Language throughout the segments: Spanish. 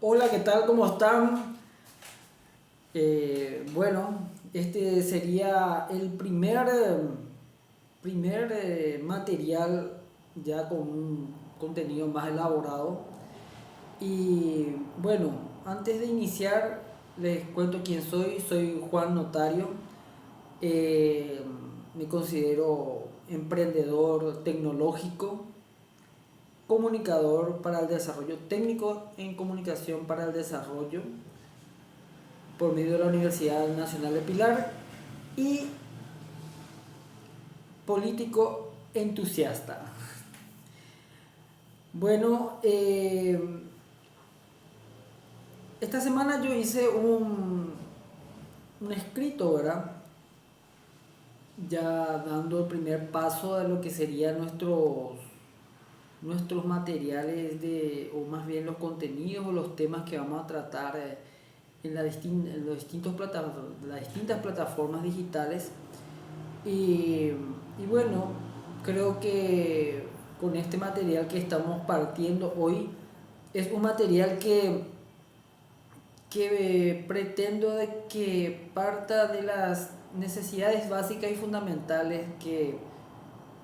Hola, ¿qué tal? ¿Cómo están? Bueno, este sería el primer material ya con un contenido más elaborado. Y bueno, antes de iniciar, les cuento quién soy. Soy Juan Notario. Eh, Me considero emprendedor tecnológico, comunicador para el desarrollo técnico en comunicación para el desarrollo por medio de la Universidad Nacional de Pilar y político entusiasta. Bueno, esta semana yo hice un escrito, ¿verdad? Ya dando el primer paso a lo que serían nuestros materiales o más bien los contenidos o los temas que vamos a tratar en los las distintas plataformas digitales. Y, y bueno, creo que con este material que estamos partiendo hoy es un material que pretendo de que parta de las necesidades básicas y fundamentales que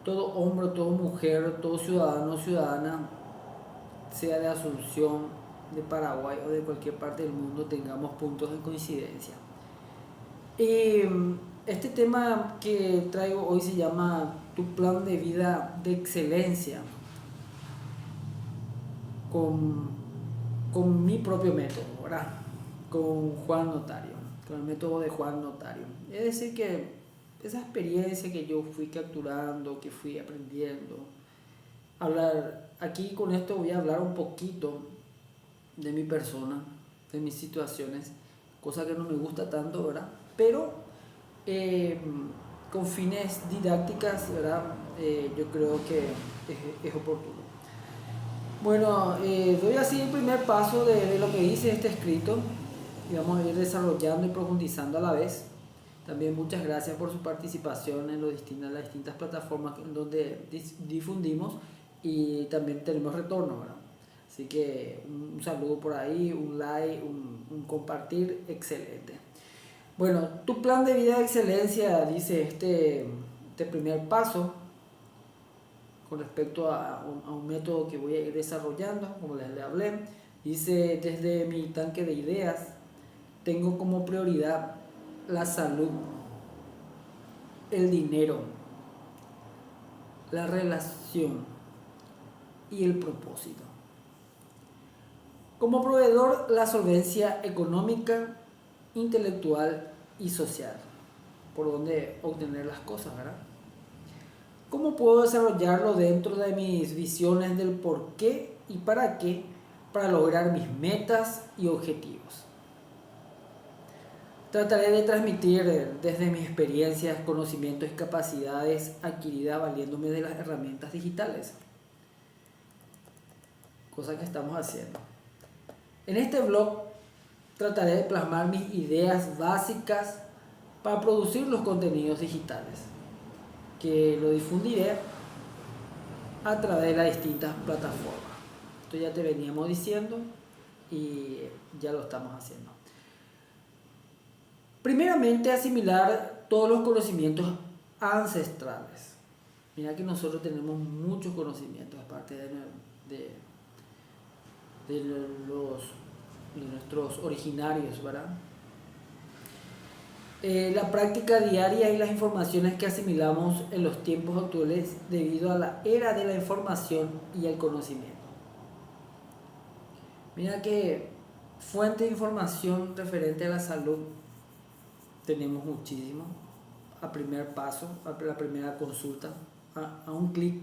todo hombre, toda mujer, todo ciudadano o ciudadana, sea de Asunción, de Paraguay o de cualquier parte del mundo, tengamos puntos de coincidencia. Y este tema que traigo hoy se llama Tu plan de vida de excelencia con, con mi propio método, ¿verdad? Con Juan Notario, con el método de Juan Notario. Es decir, que esa experiencia que yo fui capturando, que fui aprendiendo, hablar aquí con esto voy a hablar un poquito de mi persona, de mis situaciones, cosa que no me gusta tanto, ¿verdad? Pero eh, con fines didácticas, ¿verdad? Yo creo que es oportuno. Bueno, doy así el primer paso de lo que hice este escrito y vamos a ir desarrollando y profundizando a la vez. También muchas gracias por su participación en las distintas plataformas en donde difundimos y también tenemos retorno, ¿verdad? Así que un saludo por ahí, un like, un compartir, excelente. Bueno, tu plan de vida de excelencia, dice este primer paso, con respecto a un método que voy a ir desarrollando, como les hablé. Dice, desde mi tanque de ideas, tengo como prioridad la salud, el dinero, la relación y el propósito. Como proveedor, la solvencia económica, intelectual y social, por donde obtener las cosas, ¿verdad? ¿Cómo puedo desarrollarlo dentro de mis visiones del por qué y para qué para lograr mis metas y objetivos? Trataré de transmitir desde mis experiencias, conocimientos y capacidades adquiridas valiéndome de las herramientas digitales, cosa que estamos haciendo. En este blog trataré de plasmar mis ideas básicas para producir los contenidos digitales, que lo difundiré a través de las distintas plataformas. Esto ya te veníamos diciendo y ya lo estamos haciendo. Primeramente, asimilar todos los conocimientos ancestrales. Mira que nosotros tenemos muchos conocimientos, aparte de, de los, de nuestros originarios, ¿verdad? La práctica diaria y las informaciones que asimilamos en los tiempos actuales debido a la era de la información y el conocimiento. Mira que fuente de información referente a la salud tenemos muchísimo. A primer paso, a la primera consulta, a un clic.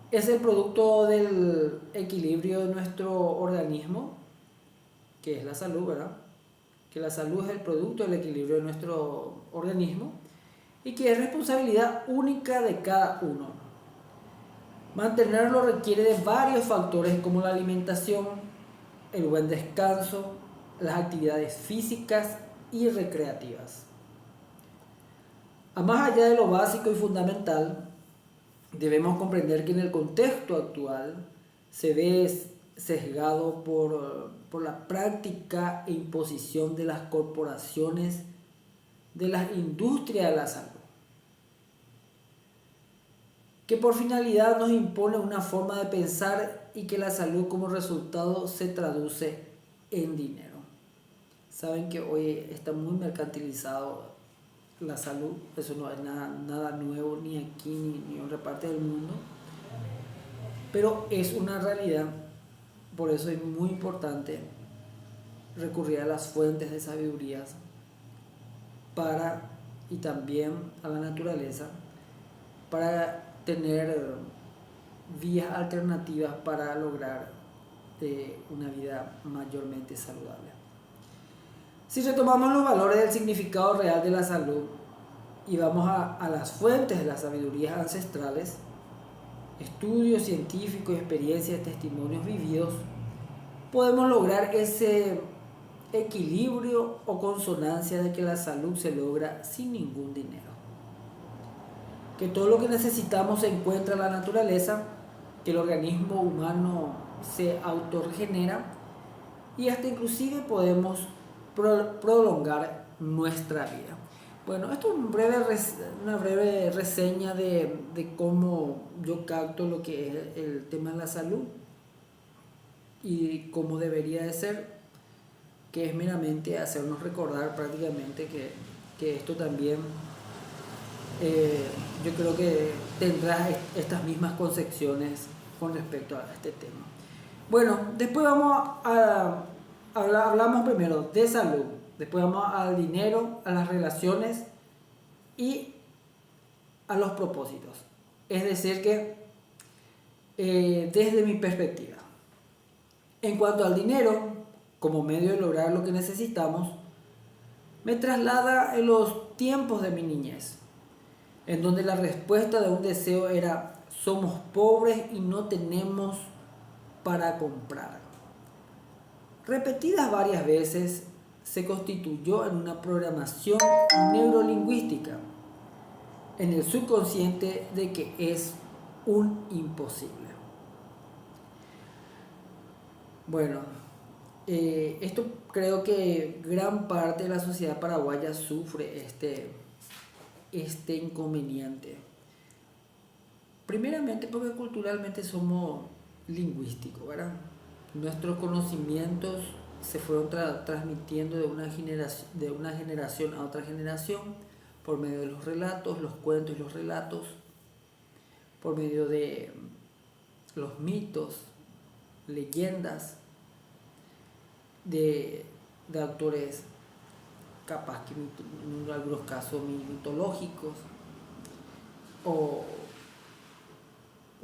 Es el producto del equilibrio de nuestro organismo, que es la salud, ¿verdad? Que la salud es el producto del equilibrio de nuestro organismo y que es responsabilidad única de cada uno. Mantenerlo requiere de varios factores como la alimentación, el buen descanso, las actividades físicas y recreativas. A más allá de lo básico y fundamental, debemos comprender que en el contexto actual se ve sesgado por la práctica e imposición de las corporaciones de las industrias de la salud, que por finalidad nos impone una forma de pensar y que la salud como resultado se traduce en dinero. Saben que hoy está muy mercantilizado la salud, eso no es nada nuevo ni aquí ni en otra parte del mundo, pero es una realidad. Por eso es muy importante recurrir a las fuentes de sabidurías y también a la naturaleza para tener vías alternativas para lograr una vida mayormente saludable. Si retomamos los valores del significado real de la salud y vamos a las fuentes de las sabidurías ancestrales, estudios científicos, experiencias, testimonios vividos, podemos lograr ese equilibrio o consonancia de que la salud se logra sin ningún dinero. Que todo lo que necesitamos se encuentra en la naturaleza, que el organismo humano se autorregenera y hasta inclusive podemos prolongar nuestra vida. Bueno, esto es una breve reseña de cómo yo capto lo que es el tema de la salud y cómo debería de ser, que es meramente hacernos recordar prácticamente que esto también yo creo que tendrá estas mismas concepciones con respecto a este tema. Bueno, después hablamos primero de salud, después vamos al dinero, a las relaciones y a los propósitos. Es decir que desde mi perspectiva, en cuanto al dinero, como medio de lograr lo que necesitamos, me traslada en los tiempos de mi niñez, en donde la respuesta de un deseo era: somos pobres y no tenemos para comprar. Repetidas varias veces, se constituyó en una programación neurolingüística en el subconsciente de que es un imposible. Bueno, esto creo que gran parte de la sociedad paraguaya sufre este inconveniente. Primeramente porque culturalmente somos lingüísticos, ¿verdad? Nuestros conocimientos se fueron transmitiendo de una generación a otra generación por medio de los relatos, los cuentos y los relatos, por medio de los mitos, leyendas de autores capaz que en algunos casos mitológicos o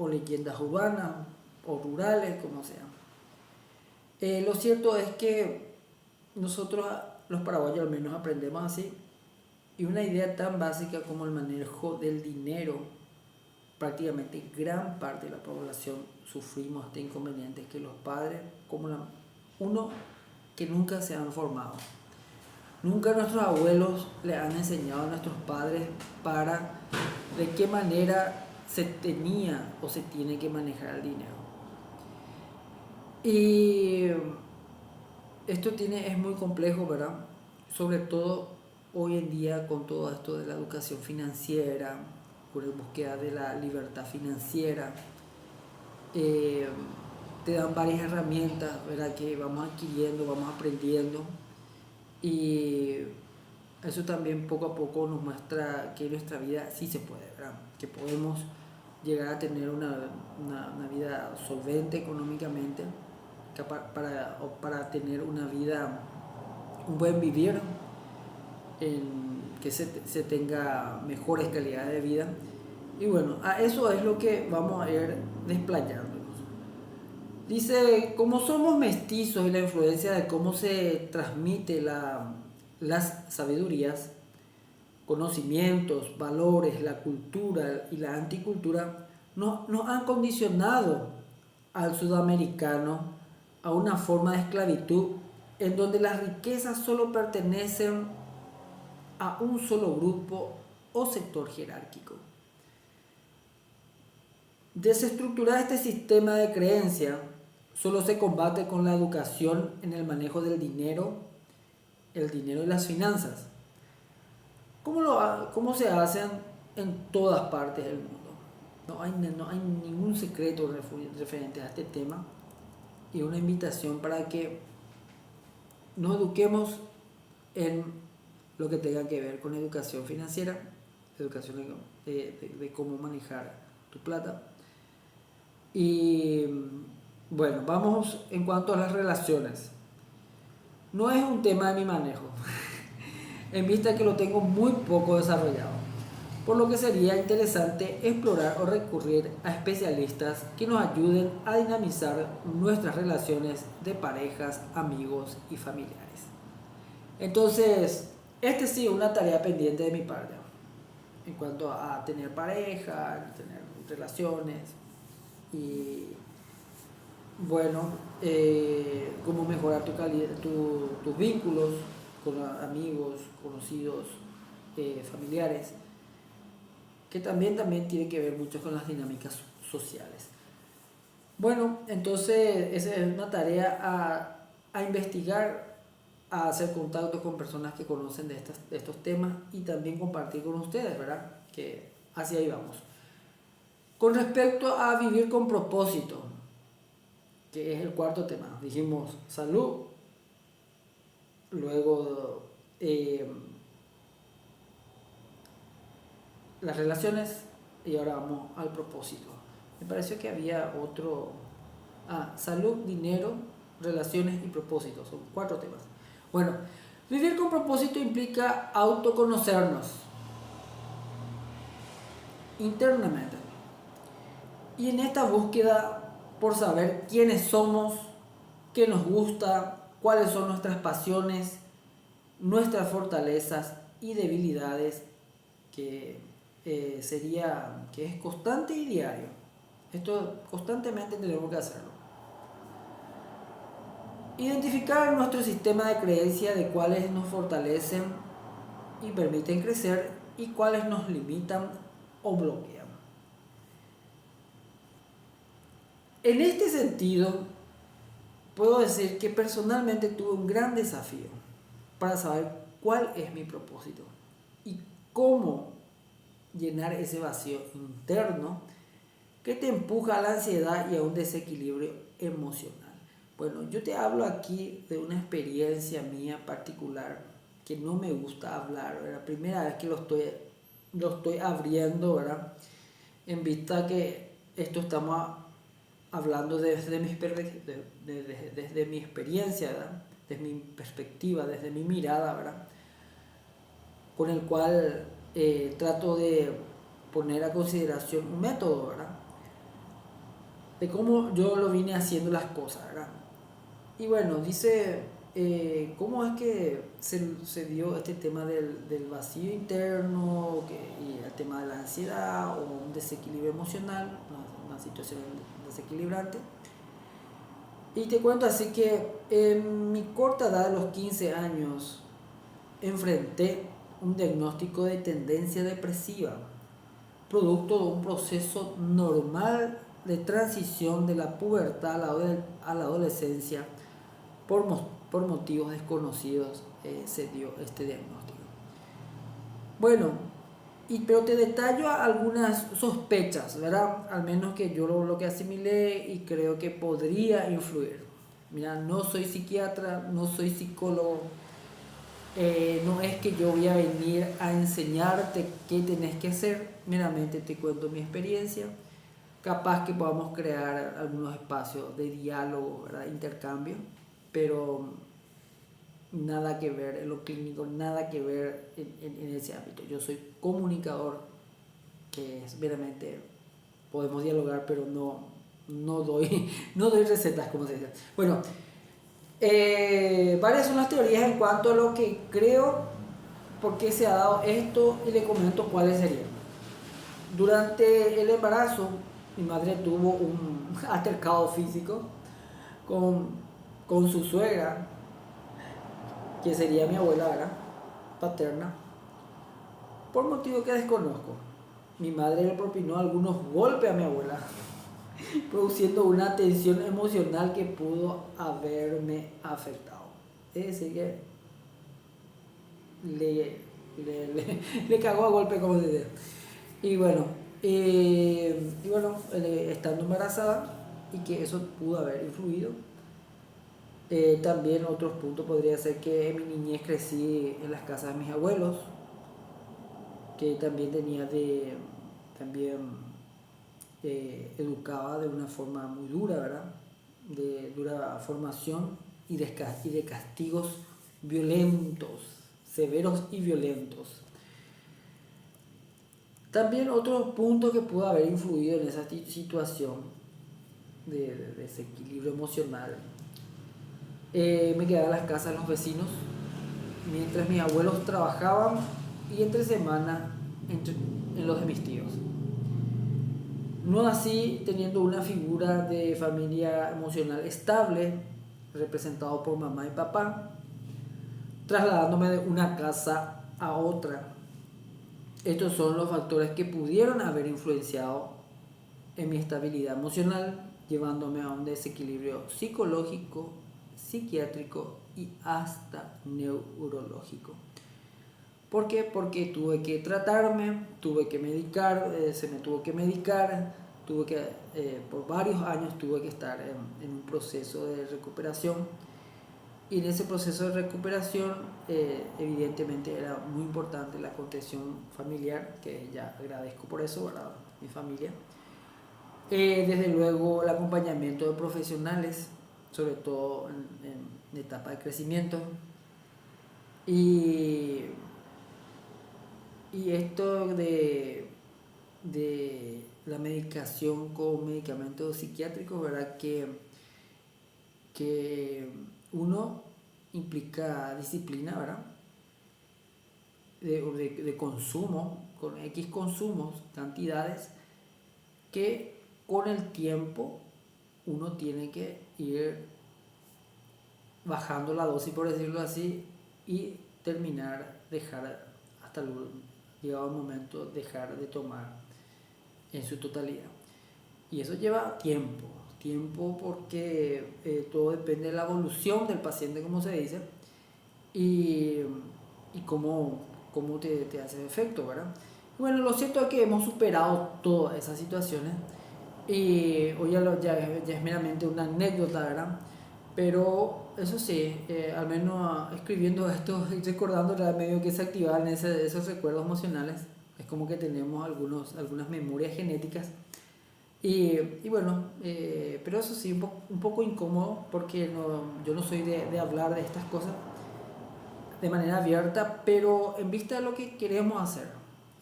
leyendas urbanas o rurales, como sea. Lo cierto es que nosotros, los paraguayos al menos, aprendemos así, y una idea tan básica como el manejo del dinero, prácticamente gran parte de la población sufrimos este inconveniente, que los padres, uno, que nunca se han formado. Nunca nuestros abuelos le han enseñado a nuestros padres de qué manera se tenía o se tiene que manejar el dinero. Y esto es muy complejo, ¿verdad? Sobre todo hoy en día con todo esto de la educación financiera, con la búsqueda de la libertad financiera. Te dan varias herramientas, ¿verdad?, que vamos adquiriendo, vamos aprendiendo, y eso también poco a poco nos muestra que nuestra vida sí se puede, ¿verdad?, que podemos llegar a tener una vida solvente económicamente, para tener una vida, un buen vivir, que se tenga mejores calidades de vida. Y bueno, a eso es lo que vamos a ir desplayándonos. Dice: como somos mestizos y la influencia de cómo se transmite las sabidurías, conocimientos, valores, la cultura y la anticultura nos han condicionado al sudamericano a una forma de esclavitud en donde las riquezas solo pertenecen a un solo grupo o sector jerárquico. Desestructurar este sistema de creencia solo se combate con la educación en el manejo del dinero, el dinero y las finanzas, como se hacen en todas partes del mundo. No hay ningún secreto referente a este tema, y una invitación para que nos eduquemos en lo que tenga que ver con educación financiera, educación de cómo manejar tu plata. Y bueno, vamos en cuanto a las relaciones. No es un tema de mi manejo, en vista que lo tengo muy poco desarrollado, por lo que sería interesante explorar o recurrir a especialistas que nos ayuden a dinamizar nuestras relaciones de parejas, amigos y familiares. Entonces, sí es una tarea pendiente de mi parte, en cuanto a tener pareja, tener relaciones y bueno, cómo mejorar tus vínculos con amigos, conocidos, familiares, que también tiene que ver mucho con las dinámicas sociales. Bueno, entonces esa es una tarea a investigar, a hacer contacto con personas que conocen de estos temas y también compartir con ustedes, ¿verdad? Que hacia ahí vamos. Con respecto a vivir con propósito, que es el cuarto tema, dijimos salud, luego las relaciones y ahora vamos al propósito. Me pareció que había otro, salud, dinero, relaciones y propósito, son 4 temas. Bueno, vivir con propósito implica autoconocernos internamente y en esta búsqueda por saber quiénes somos, qué nos gusta, cuáles son nuestras pasiones, nuestras fortalezas y debilidades, que es constante y diario. Esto constantemente tenemos que hacerlo. Identificar nuestro sistema de creencias, de cuáles nos fortalecen y permiten crecer y cuáles nos limitan o bloquean. En este sentido, puedo decir que personalmente tuve un gran desafío para saber cuál es mi propósito y cómo llenar ese vacío interno que te empuja a la ansiedad y a un desequilibrio emocional. Bueno, yo te hablo aquí de una experiencia mía particular que no me gusta hablar, ¿verdad? La primera vez que lo estoy abriendo, ¿verdad? En vista que esto estamos hablando desde mi experiencia, ¿verdad? Desde mi perspectiva, desde mi mirada, ¿verdad? Con el cual trato de poner a consideración un método, ¿verdad? De cómo yo lo vine haciendo las cosas, ¿verdad? Y bueno, dice, ¿cómo es que se dio este tema del vacío interno y el tema de la ansiedad o un desequilibrio emocional, una situación desequilibrante? Y te cuento así que en mi corta edad de los 15 años enfrenté un diagnóstico de tendencia depresiva, producto de un proceso normal de transición de la pubertad a la adolescencia. Por motivos desconocidos se dio este diagnóstico. Bueno, pero te detallo algunas sospechas, ¿verdad? Al menos que yo lo que asimilé y creo que podría influir. Mira, no soy psiquiatra, no soy psicólogo, no es que yo voy a venir a enseñarte qué tenés que hacer, meramente te cuento mi experiencia. Capaz que podamos crear algunos espacios de diálogo, ¿verdad? Intercambio, pero nada que ver en lo clínico, nada que ver en ese ámbito. Yo soy comunicador, que es meramente, podemos dialogar, pero no doy recetas, como se dice. Bueno, varias son las teorías en cuanto a lo que creo, por qué se ha dado esto, y le comento cuáles serían. Durante el embarazo, mi madre tuvo un altercado físico con su suegra, que sería mi abuela, ¿verdad? Paterna, por motivo que desconozco. Mi madre le propinó algunos golpes a mi abuela produciendo una tensión emocional que pudo haberme afectado. Es decir, que le cagó a golpe, como se dice. Y bueno, estando embarazada y que eso pudo haber influido. También otros puntos podría ser que en mi niñez crecí en las casas de mis abuelos, que también educaba de una forma muy dura, ¿verdad? De dura formación y de castigos violentos, severos y violentos. También otro punto que pudo haber influido en esa situación de desequilibrio emocional, me quedaba en las casas de los vecinos mientras mis abuelos trabajaban y entre semana en los de mis tíos. No así teniendo una figura de familia emocional estable, representado por mamá y papá, trasladándome de una casa a otra. Estos son los factores que pudieron haber influenciado en mi estabilidad emocional, llevándome a un desequilibrio psicológico, psiquiátrico y hasta neurológico. ¿Por qué? Porque tuve que tratarme, tuve que medicar, se me tuvo que medicar, por varios años tuve que estar en un proceso de recuperación. Y en ese proceso de recuperación, evidentemente era muy importante la contención familiar, que ya agradezco por eso, ¿verdad? Mi familia. Desde luego el acompañamiento de profesionales, sobre todo en etapa de crecimiento. Y esto de la medicación con medicamentos psiquiátricos, ¿verdad? Que uno implica disciplina, ¿verdad? De consumo, con X consumos, cantidades, que con el tiempo uno tiene que ir bajando la dosis, por decirlo así, y dejar hasta llegado el momento, dejar de tomar en su totalidad. Y eso lleva tiempo porque todo depende de la evolución del paciente, como se dice, y cómo te hace efecto, ¿verdad? Bueno, lo cierto es que hemos superado todas esas situaciones y hoy ya es meramente una anécdota, ¿verdad? Pero eso sí, al menos escribiendo esto y recordando, medio que se activan esos recuerdos emocionales. Es como que tenemos algunas memorias genéticas. Y bueno, pero eso sí, un poco incómodo porque yo no soy de hablar de estas cosas de manera abierta, pero en vista de lo que queremos hacer,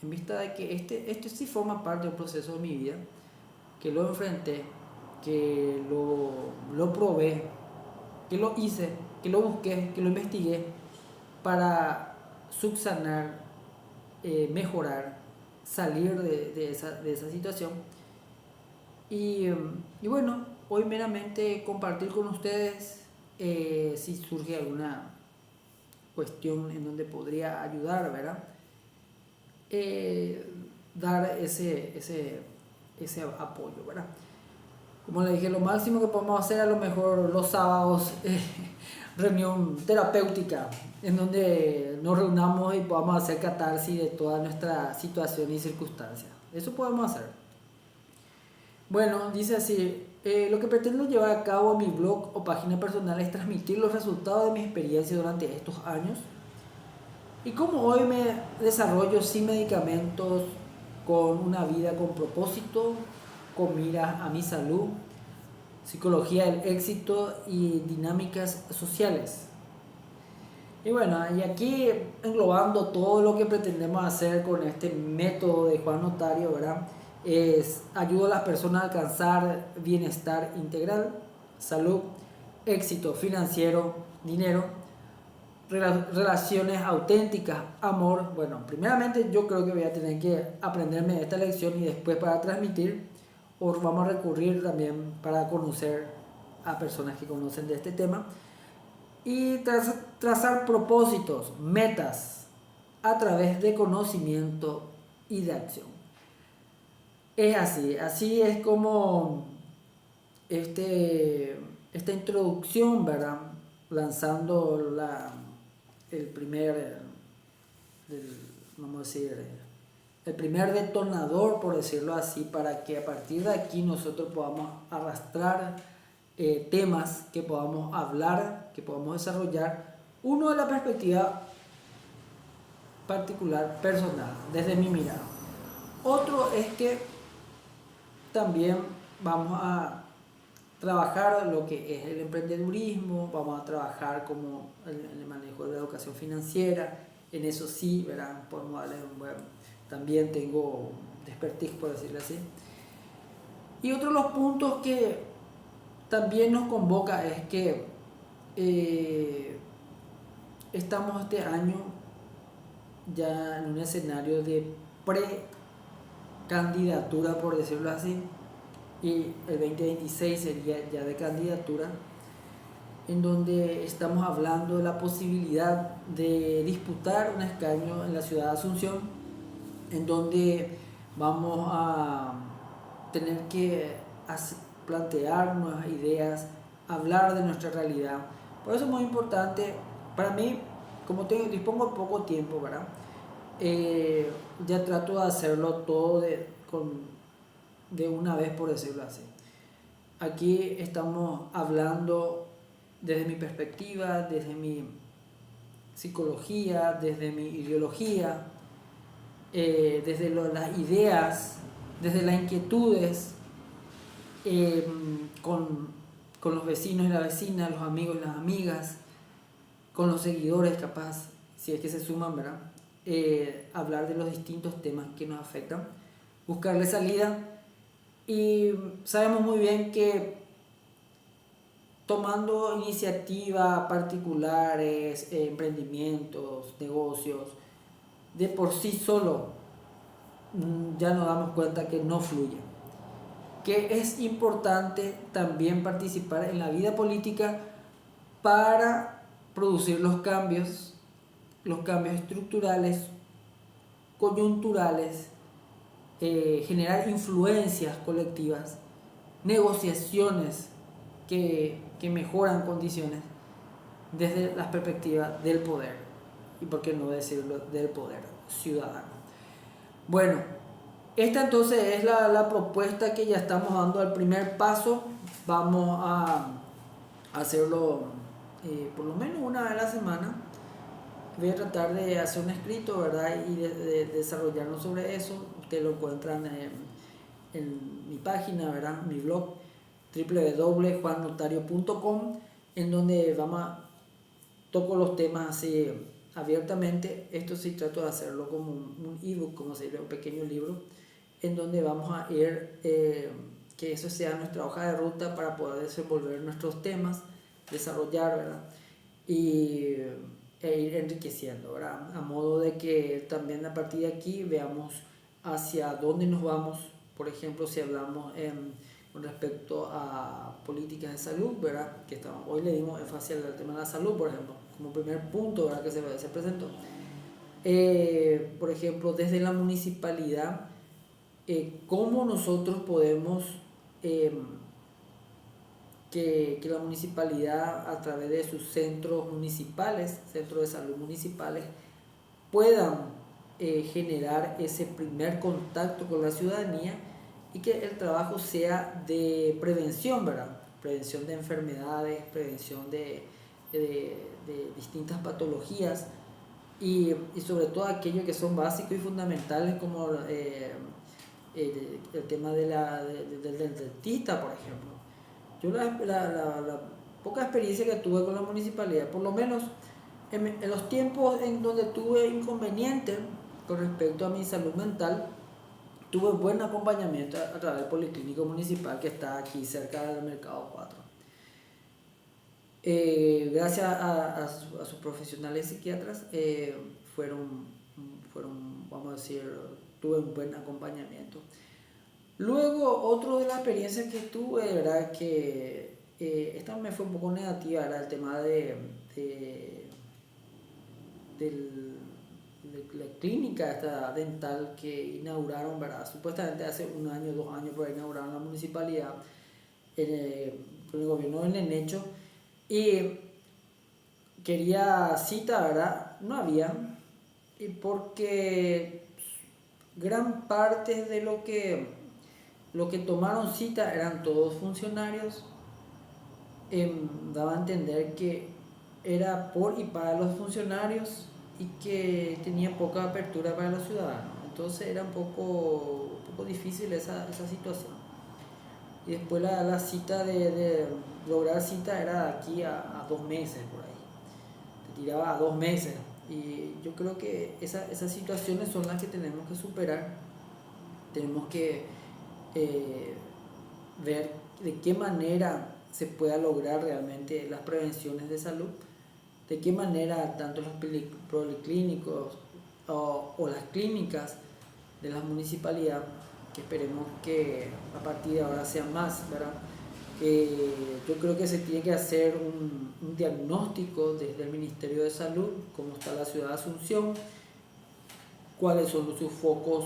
en vista de que este sí forma parte del proceso de mi vida, que lo enfrenté, que lo probé, que lo hice, que lo busqué, que lo investigué para subsanar, mejorar, salir de esa situación. Y bueno, hoy meramente compartir con ustedes si surge alguna cuestión en donde podría ayudar, ¿verdad? Dar ese apoyo, ¿verdad? Como le dije, lo máximo que podemos hacer a lo mejor los sábados, reunión terapéutica, en donde nos reunamos y podamos hacer catarsis de toda nuestra situación y circunstancias. Eso podemos hacer. Bueno, dice así, lo que pretendo llevar a cabo en mi blog o página personal es transmitir los resultados de mi experiencia durante estos años y cómo hoy me desarrollo sin medicamentos, con una vida con propósito, con miras a mi salud, psicología del éxito y dinámicas sociales. Y bueno, y aquí englobando todo lo que pretendemos hacer con este método de Juan Notario, ¿verdad? Es ayuda a las personas a alcanzar bienestar integral, salud, éxito financiero, dinero, relaciones auténticas, amor. Bueno, primeramente yo creo que voy a tener que aprenderme esta lección y después para transmitir, o vamos a recurrir también para conocer a personas que conocen de este tema y trazar propósitos, metas a través de conocimiento y de acción. Es así es como esta introducción, ¿verdad? Lanzando el primer, vamos a decir, el primer detonador, por decirlo así, para que a partir de aquí nosotros podamos arrastrar temas que podamos hablar, que podamos desarrollar, uno de la perspectiva particular, personal, desde mi mirada. Otro es que también vamos a trabajar lo que es el emprendedurismo, vamos a trabajar como el manejo de la educación financiera, en eso sí, ¿verdad? Podemos darle también tengo expertise, por decirlo así. Y otro de los puntos que también nos convoca es que estamos este año ya en un escenario de precandidatura, por decirlo así, y el 2026 sería ya de candidatura, en donde estamos hablando de la posibilidad de disputar un escaño en la ciudad de Asunción, en donde vamos a tener que plantear nuevas ideas, hablar de nuestra realidad. Por eso es muy importante, para mí, como dispongo de poco tiempo, ¿verdad? Ya trato de hacerlo todo de una vez, por decirlo así. Aquí estamos hablando desde mi perspectiva, desde mi psicología, desde mi ideología, desde las ideas, desde las inquietudes, con los vecinos y las vecinas, los amigos y las amigas, con los seguidores capaz, si es que se suman, ¿verdad? Hablar de los distintos temas que nos afectan, buscarle salida. Y sabemos muy bien que tomando iniciativas particulares, emprendimientos, negocios, de por sí solo ya nos damos cuenta que no fluye. Que es importante también participar en la vida política para producir los cambios estructurales, coyunturales, generar influencias colectivas, negociaciones que mejoran condiciones desde la perspectiva del poder, y por qué no decirlo, del poder ciudadano. Bueno, esta entonces es la propuesta que ya estamos dando al primer paso. Vamos a hacerlo por lo menos una vez a la semana. Voy a tratar de hacer un escrito, ¿verdad? Y de desarrollarnos sobre eso. Ustedes lo encuentran en mi página, ¿verdad? Mi blog www.juannotario.com, en donde toco los temas así abiertamente. Esto sí trato de hacerlo como un ebook, como sería un pequeño libro, en donde vamos a ir, que eso sea nuestra hoja de ruta para poder desenvolver nuestros temas, desarrollar, ¿verdad? E ir enriqueciendo, ¿verdad? A modo de que también a partir de aquí veamos hacia dónde nos vamos. Por ejemplo, si hablamos con respecto a políticas de salud, ¿verdad? Que hoy le dimos énfasis al tema de la salud, por ejemplo, como primer punto, ¿verdad? Que se presentó. Por ejemplo, desde la municipalidad, cómo nosotros podemos que la municipalidad, a través de sus centros municipales, centros de salud municipales, puedan generar ese primer contacto con la ciudadanía, y que el trabajo sea de prevención, ¿verdad? Prevención de enfermedades, prevención de distintas patologías, y sobre todo aquellos que son básicos y fundamentales, como el tema del dentista, por ejemplo. Yo la poca experiencia que tuve con la municipalidad, por lo menos en los tiempos en donde tuve inconvenientes con respecto a mi salud mental, tuve buen acompañamiento a través del Policlínico Municipal, que está aquí cerca del Mercado 4. Gracias a sus profesionales psiquiatras, fueron, vamos a decir, tuve un buen acompañamiento. Luego, otro de las experiencias que tuve, ¿verdad? Que esta me fue un poco negativa, era el tema de la clínica esta dental que inauguraron, ¿verdad? Supuestamente hace un año, 2 años, por ahí inauguraron la municipalidad, con el gobierno en el hecho, y quería cita, ¿verdad? No había, y porque gran parte de lo que tomaron cita eran todos funcionarios, daba a entender que era por y para los funcionarios y que tenía poca apertura para los ciudadanos. Entonces era un poco difícil esa situación. Y después la cita de lograr cita era de aquí a 2 meses por ahí. Te tiraba a 2 meses. Y yo creo que esas situaciones son las que tenemos que superar. Tenemos que ver de qué manera se pueda lograr realmente las prevenciones de salud, de qué manera tanto los policlínicos o las clínicas de la municipalidad, que esperemos que a partir de ahora sean más, ¿verdad? Yo creo que se tiene que hacer un diagnóstico desde el Ministerio de Salud, cómo está la ciudad de Asunción, cuáles son sus focos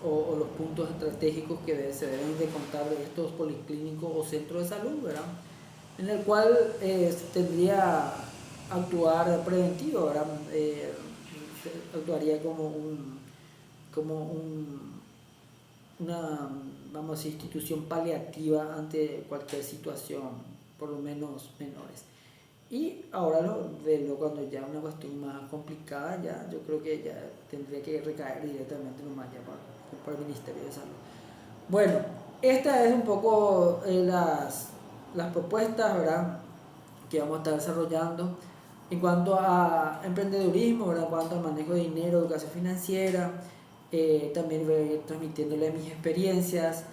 o los puntos estratégicos que se deben de contar de estos policlínicos o centros de salud, ¿verdad? En el cual tendría actuar preventivo, ¿verdad? Actuaría como una, vamos a decir, institución paliativa ante cualquier situación, por lo menos menores. Y ahora cuando ya una cuestión más complicada, ya yo creo que ya tendría que recaer directamente nomás ya para el Ministerio de Salud. Bueno, esta es un poco las propuestas, ¿verdad?, que vamos a estar desarrollando en cuanto a emprendedurismo, ¿verdad?, en cuanto al manejo de dinero, educación financiera. También voy a ir transmitiéndole mis experiencias,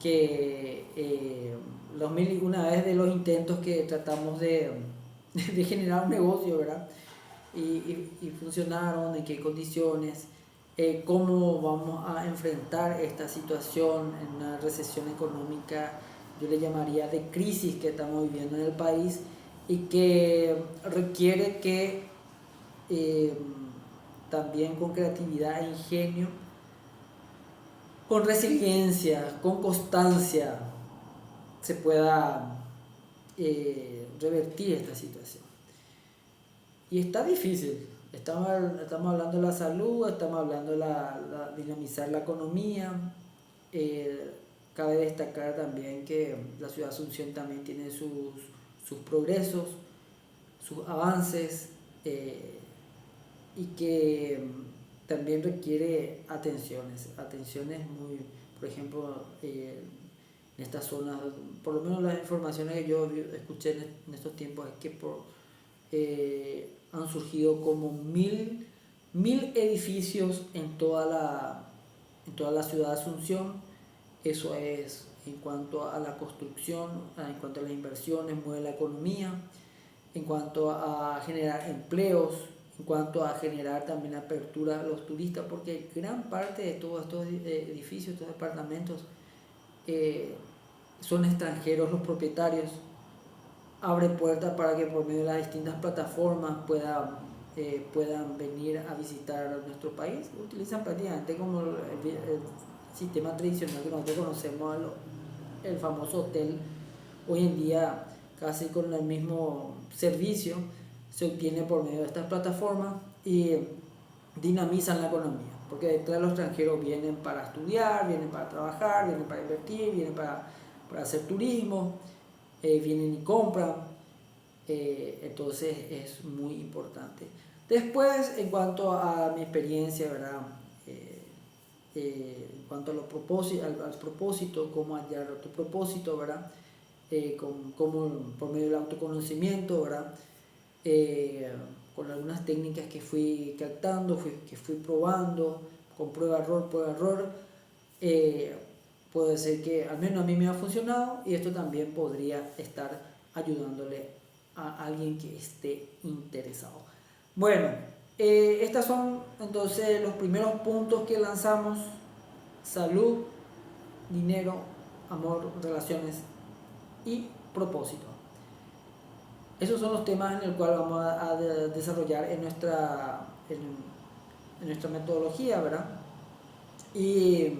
que los mil y una vez de los intentos que tratamos de generar un negocio, ¿verdad? Y funcionaron, en qué condiciones, cómo vamos a enfrentar esta situación en una recesión económica, yo le llamaría de crisis que estamos viviendo en el país y que requiere que también con creatividad e ingenio, con resiliencia, con constancia, se pueda revertir esta situación. Y está difícil. Estamos hablando de la salud, estamos hablando de dinamizar la economía. Cabe destacar también que la ciudad de Asunción también tiene sus progresos, sus avances, y que también requiere atenciones muy, por ejemplo, en estas zonas, por lo menos las informaciones que yo escuché en estos tiempos es que han surgido como 1000 edificios en toda la ciudad de Asunción. Eso es en cuanto a la construcción, en cuanto a las inversiones, mueve la economía, en cuanto a generar empleos, en cuanto a generar también apertura a los turistas, porque gran parte de todos estos edificios, estos departamentos, son extranjeros los propietarios. Abre puertas para que por medio de las distintas plataformas puedan venir a visitar nuestro país. Utilizan prácticamente como el sistema tradicional que nosotros conocemos, el famoso hotel. Hoy en día casi con el mismo servicio se obtiene por medio de estas plataformas y dinamizan la economía, porque detrás los extranjeros vienen para estudiar, vienen para trabajar, vienen para invertir, vienen para hacer turismo, vienen y compran. Entonces es muy importante. Después, en cuanto a mi experiencia, ¿verdad?, en cuanto a los propósitos, al propósito, cómo hallar tu propósito, ¿verdad?, como por medio del autoconocimiento, ¿verdad?, con algunas técnicas que fui captando, que fui probando, con prueba-error, puede ser que al menos a mí me ha funcionado, y esto también podría estar ayudándole a alguien que esté interesado. Bueno, estos son entonces los primeros puntos que lanzamos: salud, dinero, amor, relaciones y propósito. Esos son los temas en el cual vamos a desarrollar en nuestra metodología, ¿verdad? Y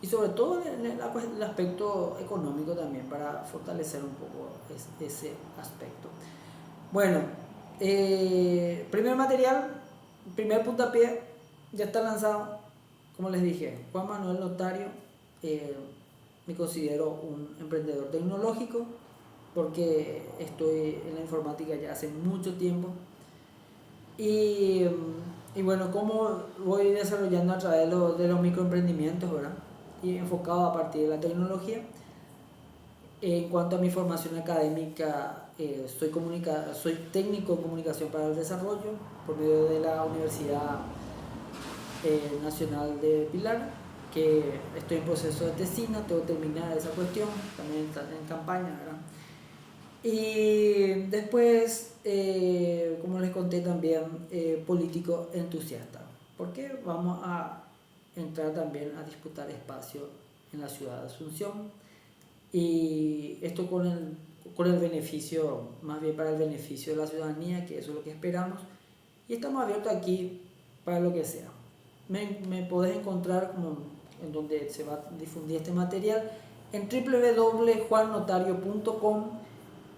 y sobre todo en el aspecto económico también, para fortalecer un poco ese aspecto. Bueno, primer material, primer puntapié, ya está lanzado. Como les dije, Juan Manuel Notario, me considero un emprendedor tecnológico porque estoy en la informática ya hace mucho tiempo. Y, y bueno, cómo voy desarrollando a través de los microemprendimientos, ¿verdad? Y enfocado a partir de la tecnología. En cuanto a mi formación académica, soy técnico en comunicación para el desarrollo por medio de la Universidad Nacional de Pilar, que estoy en proceso de tesina, tengo que terminar esa cuestión, también está en campaña, ¿verdad? Y después, como les conté también, político entusiasta, porque vamos a entrar también a disputar espacio en la ciudad de Asunción, y esto con el beneficio, más bien para el beneficio de la ciudadanía, que eso es lo que esperamos, y estamos abiertos aquí para lo que sea. Me podés encontrar como en donde se va a difundir este material en www.juannotario.com,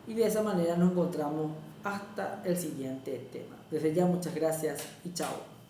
y de esa manera nos encontramos hasta el siguiente tema. Desde ya muchas gracias y chao.